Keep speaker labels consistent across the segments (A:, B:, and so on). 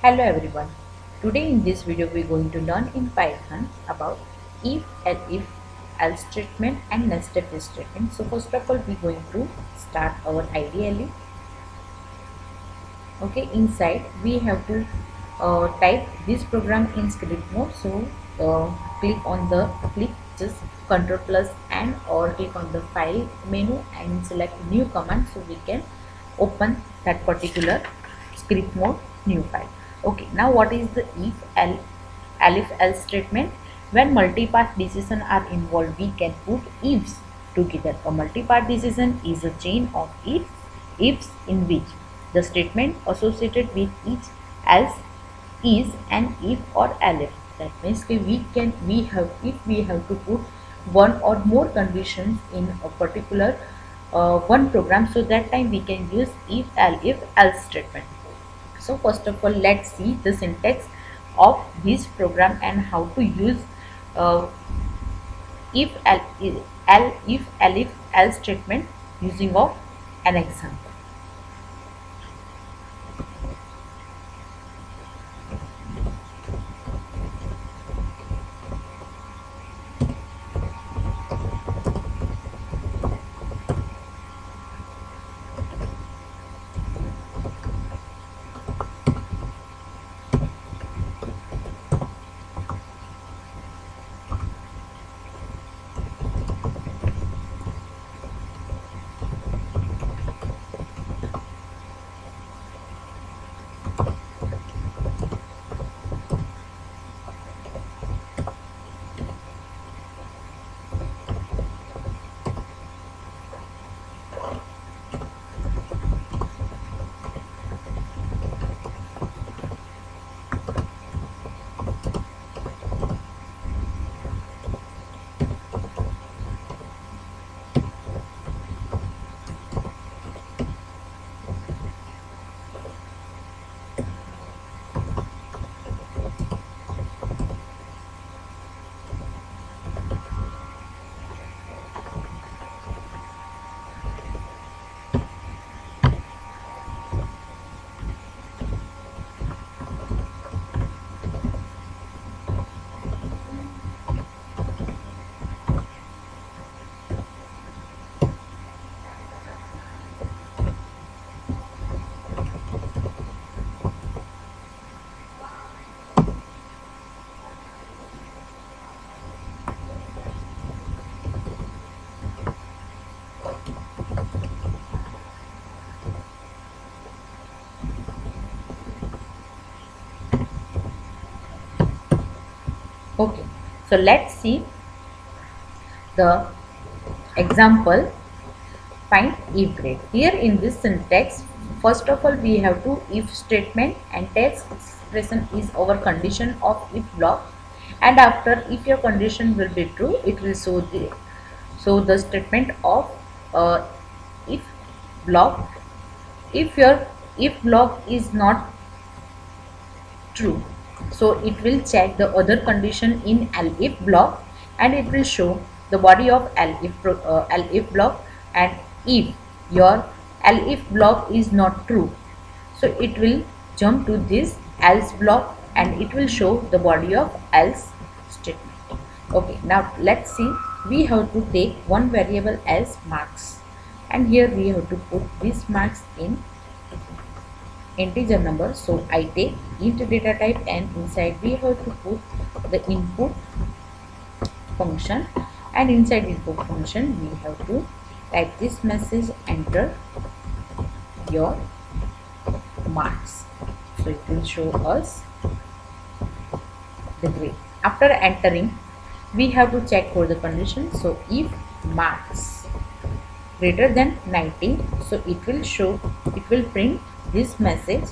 A: Hello everyone. Today in this video we are going to learn in Python about if-Elif-Else statement and nested-if statement. So first of all we are going to start our ideally. Okay, inside we have to type this program in script mode. So click just Ctrl plus and or click on the file menu and select new command so we can open that particular script mode new file. Okay, now what is the if-Elif-Else statement? When multi-part decisions are involved, we can put ifs together. A multi-part decision is a chain of ifs in which the statement associated with each else is an if or elif. That means if we have to put one or more conditions in a particular one program, so that time we can use if-Elif-Else statement. So first of all, let's see the syntax of this program and how to use uh, if-Elif-Else statement using of an example. Okay, so let's see the example. Find if grade. Here in this syntax, first of all we have to if statement and text expression is our condition of if block, and after if your condition will be true, it will show the statement of if block. If your if block is not true, so it will check the other condition in elif block and it will show the body of elif block. And if your elif block is not true, so it will jump to this else block and it will show the body of else statement. Okay, now let's see. We have to take one variable as marks, and here we have to put this marks in integer number. So I take int data type, and inside we have to put the input function, and inside input function we have to type this message, enter your marks. So it will show us the grade. After entering, we have to check for the condition. So if marks greater than 90, so it will print this message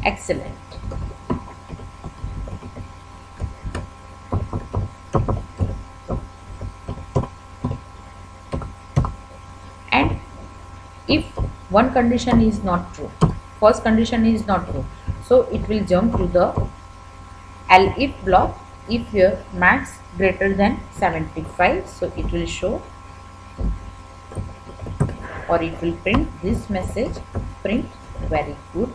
A: excellent. And if one condition is not true, first condition is not true, so it will jump to the elif block. If your max greater than 75, so it will show or it will print this message, print very good.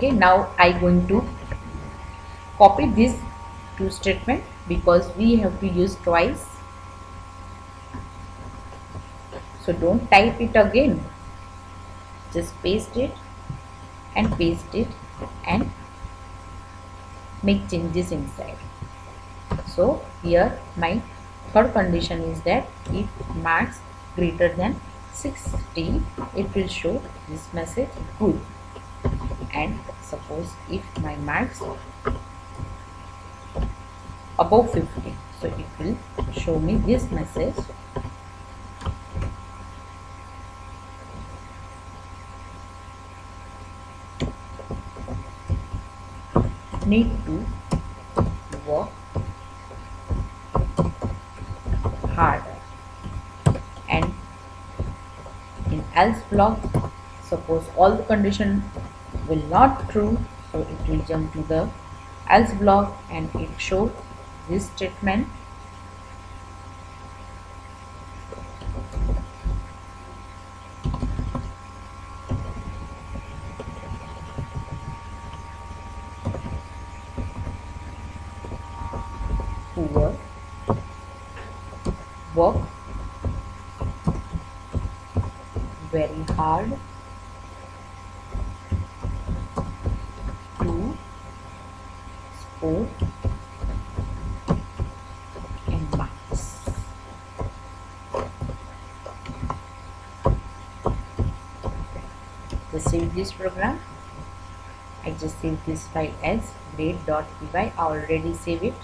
A: Okay, now I going to copy this two statement because we have to use twice. So don't type it again, just paste it and paste it and make changes inside. So here my third condition is that if marks greater than 60, it will show this message good. And suppose if my marks above 50, so it will show me this message need to work harder. And in else block, suppose all the condition will not true, so it will jump to the else block and it shows this statement poor work very hard to score and marks. Just save this program. I just saved this file as grade.py. I already saved it.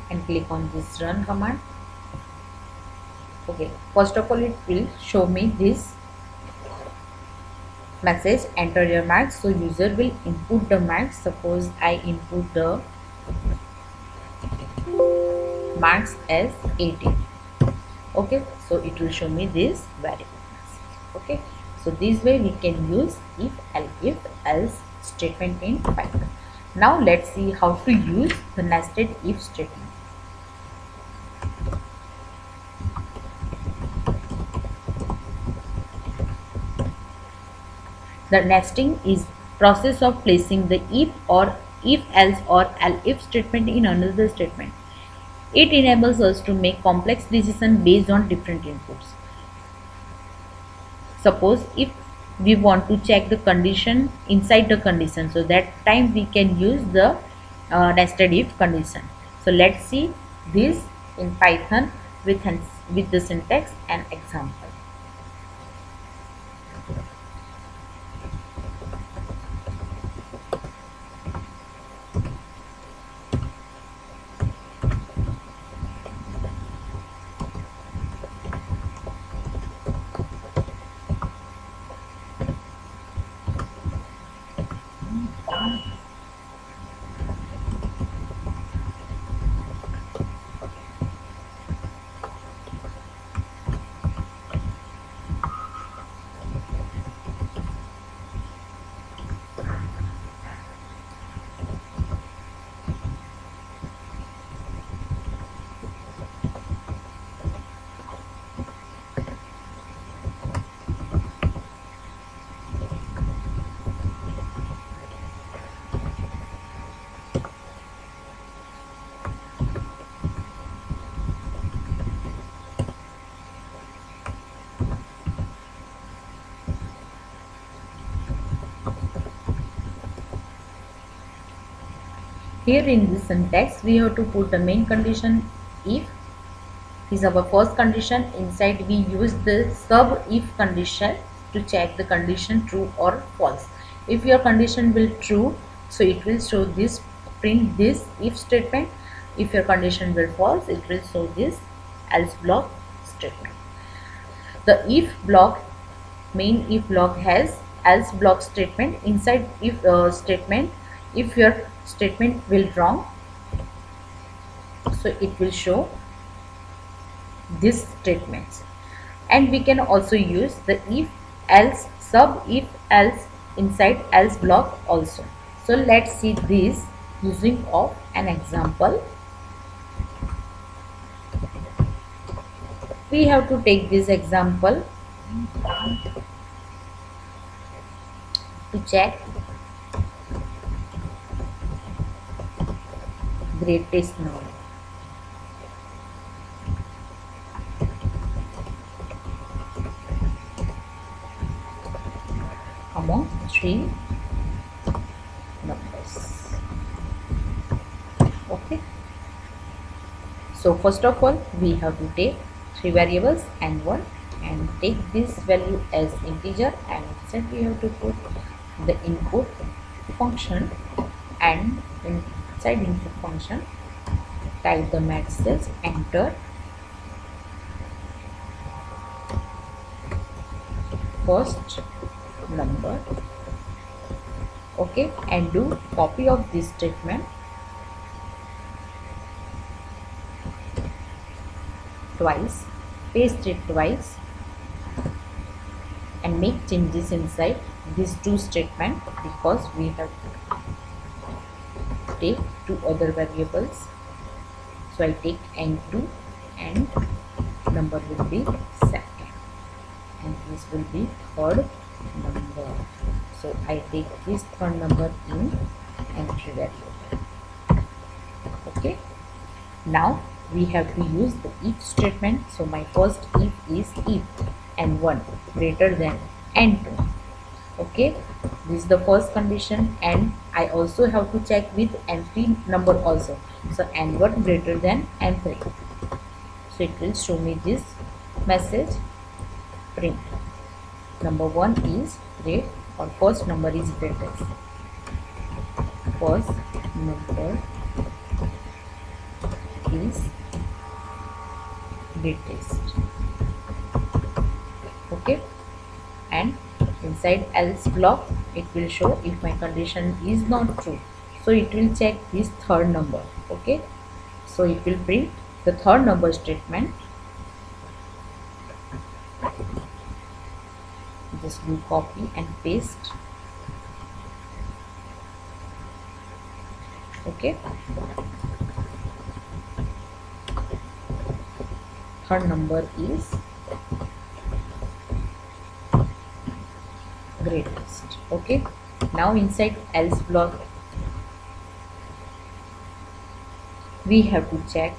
A: And click on this run command. Okay, first of all it will show me this message enter your marks. So user will input the marks. Suppose I input the marks as 80. Okay, so it will show me this variable. Okay, so this way we can use if else statement in Python. Now let's see how to use the nested if statement. The nesting is process of placing the if or if else or if statement in another statement. It enables us to make complex decisions based on different inputs. Suppose if we want to check the condition inside the condition, so that time we can use the nested if condition. So let's see this in Python with the syntax and example. Here in this syntax we have to put the main condition if is our first condition. Inside we use the sub if condition to check the condition true or false. If your condition will true, so it will show this, print this if statement. If your condition will false, it will show this else block statement. The if block, main if block has else block statement. Inside if statement If your statement will wrong, so it will show these statements. And we can also use the if else, sub if else inside else block also. So let's see this using of an example. We have to take this example to check greatest number among three numbers. Okay, so first of all we have to take three variables and one, and take this value as integer, and instead we have to put the input function, and inside input function type the message enter first number. Okay, and do copy of this statement twice, paste it twice, and make changes inside these two statements, because we have to take two other variables. So I take n2 and number will be second, and this will be third number. So I take this third number in entry variable. Okay, now we have to use the if statement. So my first if is if n1 greater than n2. Okay, this is the first condition, and I also have to check with n3 number also. So n1 greater than n3. So it will show me this message print. Number 1 is great, or first number is greatest. First number is greatest. Okay, and inside else block it will show if my condition is not true, so it will check this third number. Okay, so it will print the third number statement. Just do copy and paste. Okay, third number is greatest. Okay, now inside else block we have to check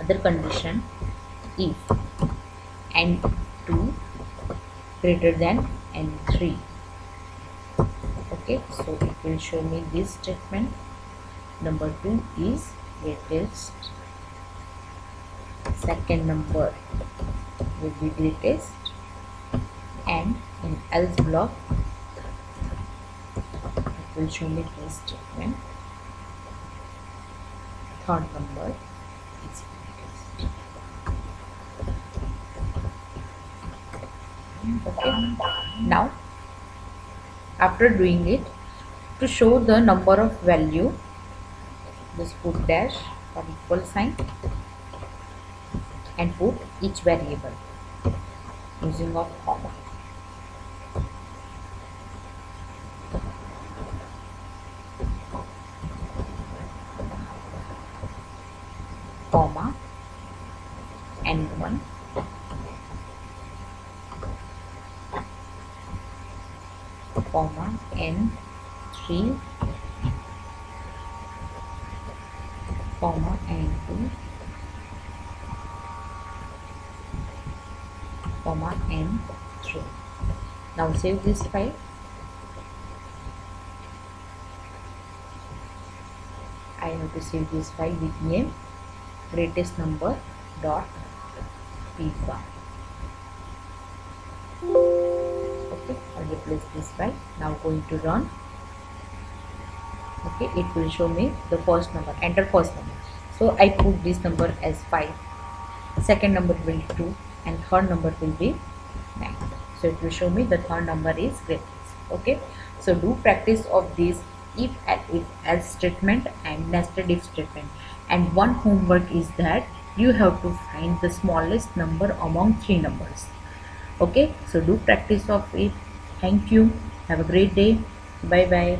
A: other condition. If n2 greater than n3. Okay, so it will show me this statement. Number 2 is greatest, second number will be greatest, and in else block it will show me this statement. Third number is greatest. Okay, now after doing it, to show the number of value, just put dash or equal sign and put each variable using of comma. Comma n1 comma n3 comma n2 comma n3. Now save this file. I have to save this file with name greatest number dot p1. Okay, I'll replace this file. Now going to run. Okay, it will show me the first number, enter first number. So I put this number as 5, second number will be 2, and third number will be 9. So it will show me the third number is greatest. Okay, so do practice of this if and if else statement and nested if statement. And one homework is that you have to find the smallest number among three numbers. Okay, so do practice of it. Thank you. Have a great day. Bye bye.